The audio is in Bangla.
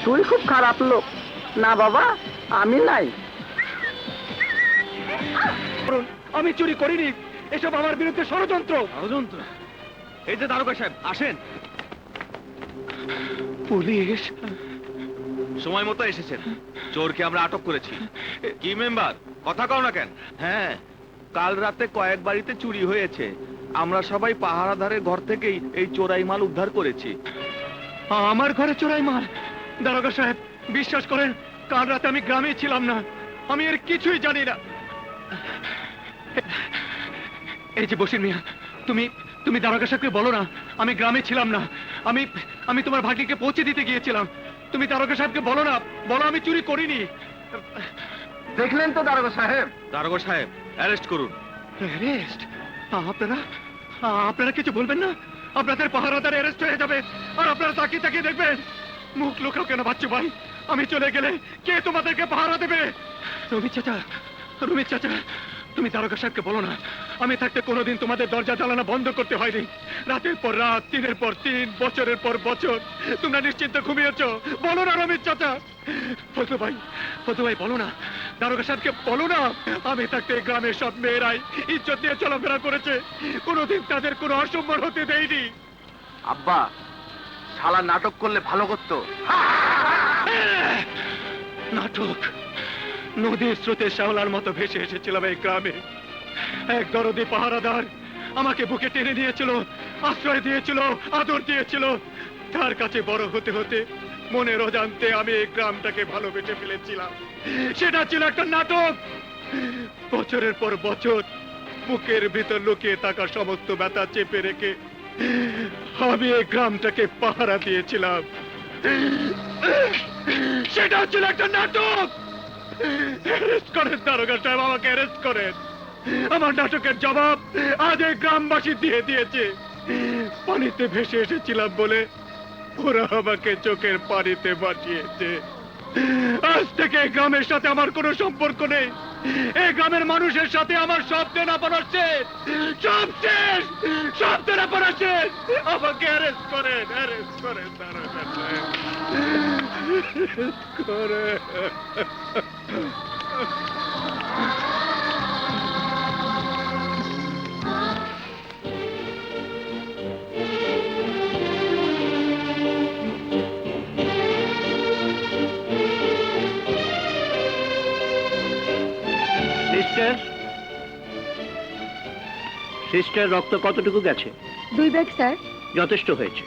তুই খুব খারাপ লোক। না বাবা, আমি নাই। আমি চুরি করিনি, এসব আমার বিরুদ্ধে ষড়যন্ত্র। ষড়যন্ত্র? এই যে দারোগা সাহেব, আসেন। পুলিশ সময় মতো এসেছেন। চোরকে আমরা আটক করেছি। কি মেম্বার, কথা কও না কেন? হ্যাঁ, কাল রাতে কয়েক বাড়িতে চুরি হয়েছে। আমরা সবাই পাহারাদারের ঘর থেকেই এই চোরাই মাল উদ্ধার করেছি। আমার ঘরে চোরাই মাল? দারোগা সাহেব, বিশ্বাস করেন, কাল রাতে আমি গ্রামে ছিলাম না। আমি এর কিছুই জানি না। এই যে বসির মিয়া, তুমি দারোগা সাহেবকে বলো না আমি গ্রামে ছিলাম না। আমি তোমার ভাগ্নিকে পৌঁছে দিতে গিয়েছিলাম। তুমি দারোগা সাহেবকে বলো না, বলো আমি চুরি করিনি। দেখলেন তো দারোগা সাহেব? দারোগা সাহেব, অ্যারেস্ট করুন। অ্যারেস্ট? আপনারা কিছু বলবেন না? আপনাদের পাহারাদার অ্যারেস্ট হয়ে যাবে, আর আপনারা তাকিয়ে তাকিয়ে দেখবেন। মুখ লুকাও কেন বাচ্চু ভাই? আমি চলে গেলে কে তোমাদেরকে পাহারা দেবে? রুমি চাচা, তুমি দারোগা সাহেবকে বলো না আমি থাকতে কোনোদিন তোমাদের দরজা জ্বালানো বন্ধ করতে হয়নি। রাতের পর রাত, দিনের পর দিন, বছরের পর বছর তোমরা নিশ্চিন্তে ঘুমিয়েছ। বলো না রমিত চাচা। ফজলু ভাই বলো না, দারোগা সাহেবকে বলো না আমি থাকতে গ্রামের সব মেয়েরাই ইজ্জত দিয়ে চলাফেরা করেছে, কোনোদিন তাদের কোনো অসম্মান হতে দেয়নি। আব্বা, শালা নাটক করলে ভালো করতো। নাটক? নদীর স্রোতে শ্যাওলার মতো ভেসে এসেছিলাম এই গ্রামে। এক দরদি পাহারাদার আমাকে বুকে টেনে নিয়েছিল, আশ্রয় দিয়েছিল, আদর দিয়েছিল। তার কাছে বড় হতে হতে মনের অজান্তে আমি এই গ্রামটাকে ভালোবেসে ফেলেছিলাম। সেটা ছিল একটা নাটক। বছরের পর বছর বুকের ভিতর লুকিয়ে থাকা সমস্ত ব্যথা চেপে রেখে আমি এই গ্রামটাকে পাহারা দিয়েছিলাম। সেটা ছিল একটা নাটক। অ্যারেস্ট করেন দারোগা সাহেব, আমাকে অ্যারেস্ট করেন। আমার নাটকের জবাব আজ এই গ্রামবাসী দিয়ে দিয়েছে। পানিতে ভেসে এসেছিলাম বলে ওরা আমাকে চোখের পানিতে বাঁচিয়েছে। আজ থেকে এই গ্রামের সাথে আমার কোনো সম্পর্ক নেই। এই গ্রামের মানুষের সাথে আমার সব দেনা পাওনা শেষ, সব শেষ, সব দেনা পাওনা শেষ। আমাকে অ্যারেস্ট করেন দারোগা সাহেব, করেন। সিস্টার, রক্ত কতটুকু গেছে? 2 ব্যাগ স্যার। যথেষ্ট হয়েছে।